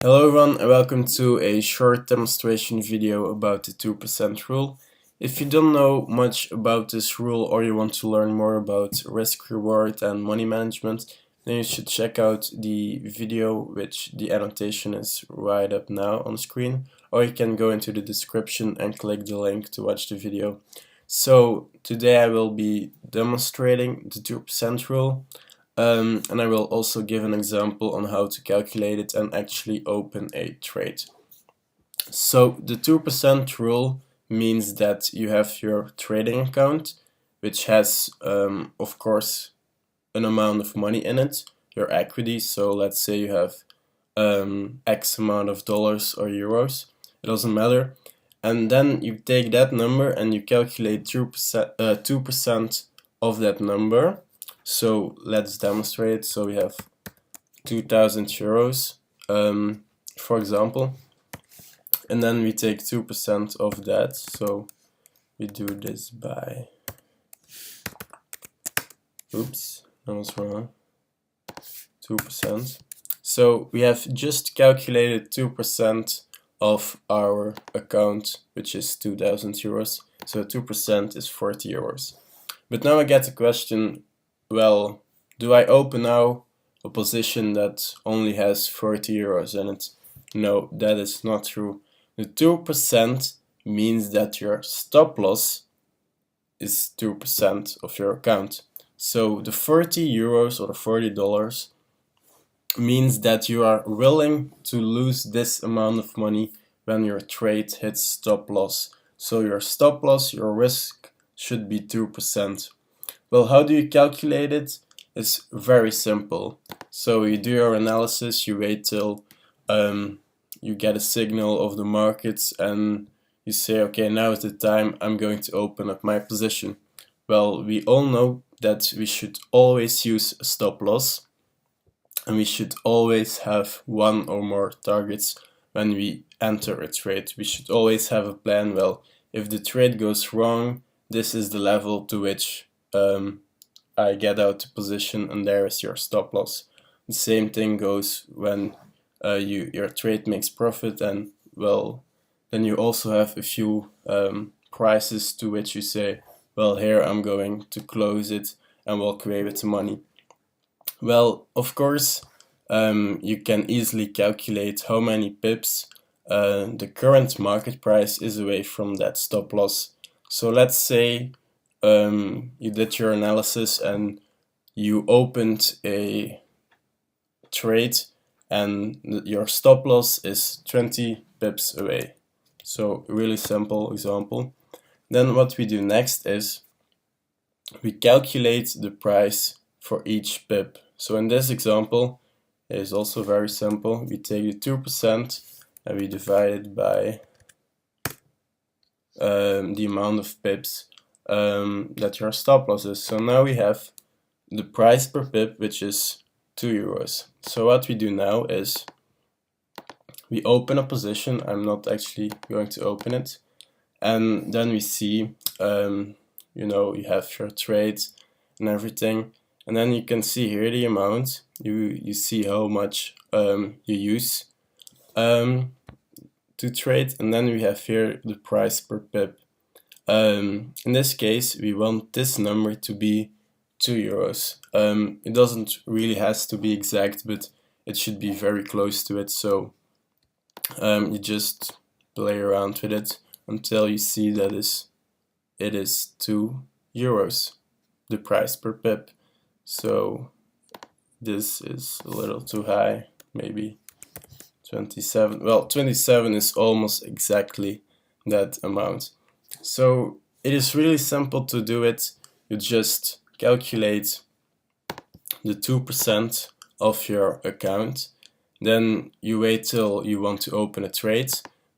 Hello everyone and welcome to a short demonstration video about the 2% rule. If you don't know much about this rule or you want to learn more about risk reward and money management, then you should check out the video, which the annotation is right up now on screen, or you can go into the description and click the link to watch the video. So today I will be demonstrating the 2% rule. And I will also give an example on how to calculate it and actually open a trade. So the 2% rule means that you have your trading account, which has, of course, an amount of money in it, your equity. So let's say you have X amount of dollars or euros, it doesn't matter. And then you take that number and you calculate 2% of that number. So let's demonstrate. So we have 2,000 euros, for example, and then we take 2% of that. So we do this by, oops, that was wrong, 2%. So we have just calculated 2% of our account, which is 2,000 euros. So 2% is 40 euros. But now I get the question, well, do I open now a position that only has 40 euros in it? No, that is not true. The 2% means that your stop loss is 2% of your account. So the 40 euros or the $40 means that you are willing to lose this amount of money when your trade hits stop loss. So your stop loss, your risk should be 2%. Well, how do you calculate it? It's very simple. So you do your analysis, you wait till you get a signal of the markets and you say, okay, now is the time I'm going to open up my position. Well, we all know that we should always use a stop loss and we should always have one or more targets when we enter a trade. We should always have a plan. Well, if the trade goes wrong, this is the level to which I get out the position and there is your stop loss. The same thing goes when your trade makes profit, and well, then you also have a few prices to which you say, well, here I'm going to close it and walk away with the money. Well, of course, you can easily calculate how many pips the current market price is away from that stop loss. So let's say you did your analysis and you opened a trade and your stop loss is 20 pips away. So really simple example. Then what we do next is we calculate the price for each pip. So in this example it is also very simple. We take the 2% and we divide it by the amount of pips that your stop loss is. So now we have the price per pip, which is 2 euros. So what we do now is we open a position. I'm not actually going to open it, and then we see you have your trades and everything, and then you can see here the amount. You see how much you use to trade, and then we have here the price per pip. In this case, we want this number to be 2 euros. It doesn't really has to be exact, but it should be very close to it. So you just play around with it until you see that it is 2 euros, the price per pip. So this is a little too high, maybe 27. Well, 27 is almost exactly that amount. So it is really simple to do it. You just calculate the 2% of your account, then you wait till you want to open a trade,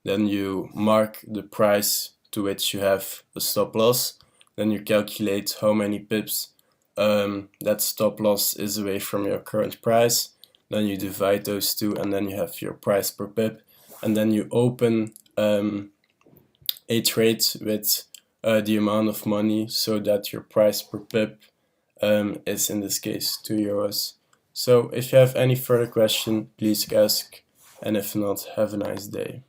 then you mark the price to which you have a stop loss, then you calculate how many pips that stop loss is away from your current price, then you divide those two and then you have your price per pip, and then you open a trade with the amount of money so that your price per pip is in this case 2 euros. So if you have any further question, please ask and if not, have a nice day.